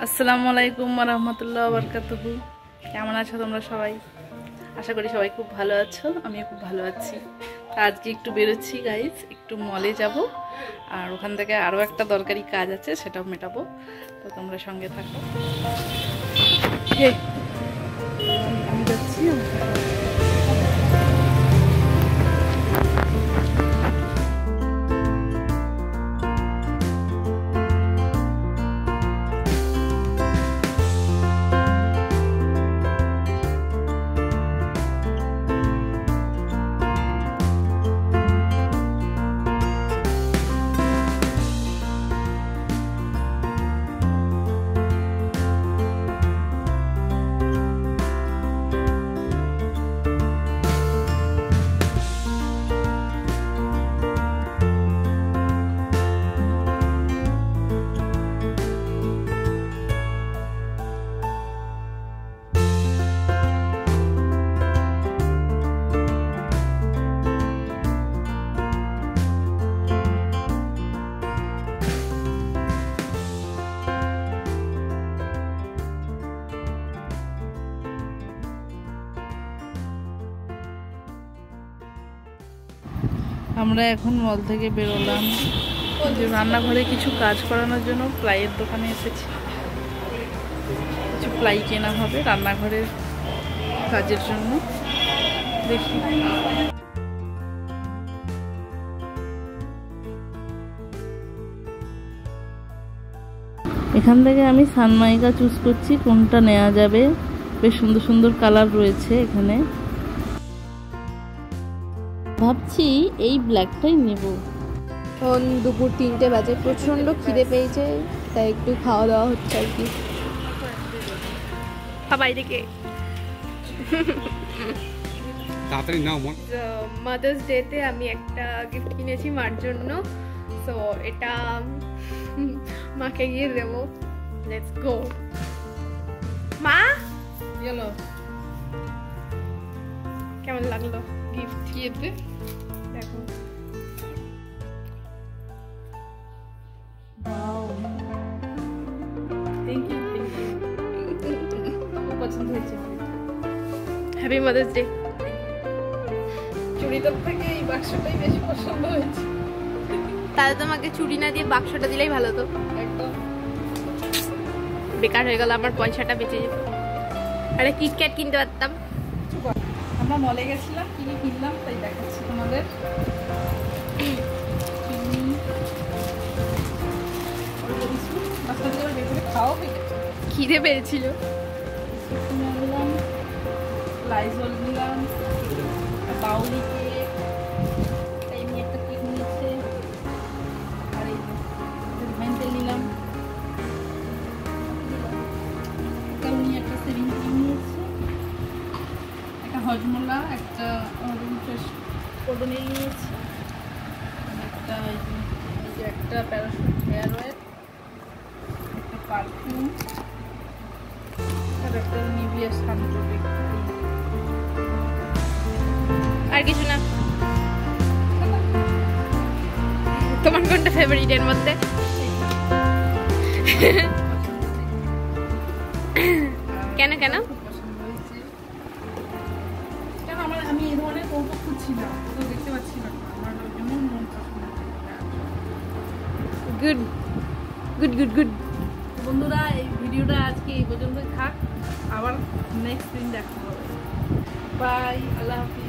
আসসালামু আলাইকুম ওয়া রাহমাতুল্লাহি ওয়া বারাকাতুহু। কেমন আছো তোমরা সবাই? আশা করি সবাই খুব ভালো আছো, আমিও খুব ভালো আছি। আজকে একটু বেরোচ্ছি গাইস, একটু মলে যাব, আর ওখান থেকে আরও একটা দরকারি কাজ আছে, সেটাও মেটাবো। তো তোমরা সঙ্গে থাকো। আমি যাচ্ছি। আমরা এখন মল থেকে বেরোলাম, যে রান্নাঘরে কিছু কাজ করানোর জন্য প্লাইয়ের দোকানে এসেছি। কিছু প্লাই কেনা হবে রান্নাঘরের কাজের জন্য। দেখি এখান থেকে আমি সানমাইকা চুজ করছি কোনটা নেওয়া যাবে। বেশ সুন্দর সুন্দর কালার রয়েছে এখানে। ভাবছি এই ব্ল্যাকটাই নেব। এখন দুপুর 3টে বাজে, প্রচণ্ড খিদে পেয়েছে, তাই একটু খাওয়া দাওয়া হচ্ছে আর কি। বাইরে কে তাড়াতাড়ি নাও। মাদার্স ডেতে আমি একটা গিফট কিনেছি মার জন্য, সো এটা মাকে গিয়ে দেবো। Let's go. মা গেলো, কেমন লাগলো গিফট? ইয়েতে দেখো। পছন্দ হয়েছে। Happy mother's day. চুড়িটার থেকে এই বাক্সটাই বেশি পছন্দ হয়েছে। তাহলে তোমাকে চুড়ি না দিয়ে বাক্সটা দিলেই ভালো তো। একদম বেকার হয়ে গেল, আমার পয়সাটা বেঁচে যেত। আরে কিটক্যাট কিনতে পারতাম। আমরা মলে গেছিলাম, কি কিনলাম তাই দেখাচ্ছি তোমাদের। খিদে পেয়েছিল। লাইজল নিলাম, বাউলি কেক, এমনি একটা কেক নিয়েছে, আর এই রিফাইন তেল নিলাম, উনি একটা সেভিং ক্রিম নিয়েছে, একটা হজমোলা, একটা ফ্রেশ কোডোনিল নিয়েছে, একটা একটা প্যারাশুট হেয়ার অয়েল, একটা পারফিউম, আর একটা নিভিয়া সানপ্রোটেক্ট। আর কিছু না? তোমার কোনটা ফেভারিট এর মধ্যে? কেন কেন? আমি এই ধরনের কৌতুক খুঁজছি না, তো দেখতে পাচ্ছি না, আমার যেমন মন পছন্দ। Good good good good. বন্ধুরা, এই ভিডিওটা আজকে এই পর্যন্তই থাক, আবার নেক্সট দিন দেখা হবে। বাই, আল্লাহ হাফিজ।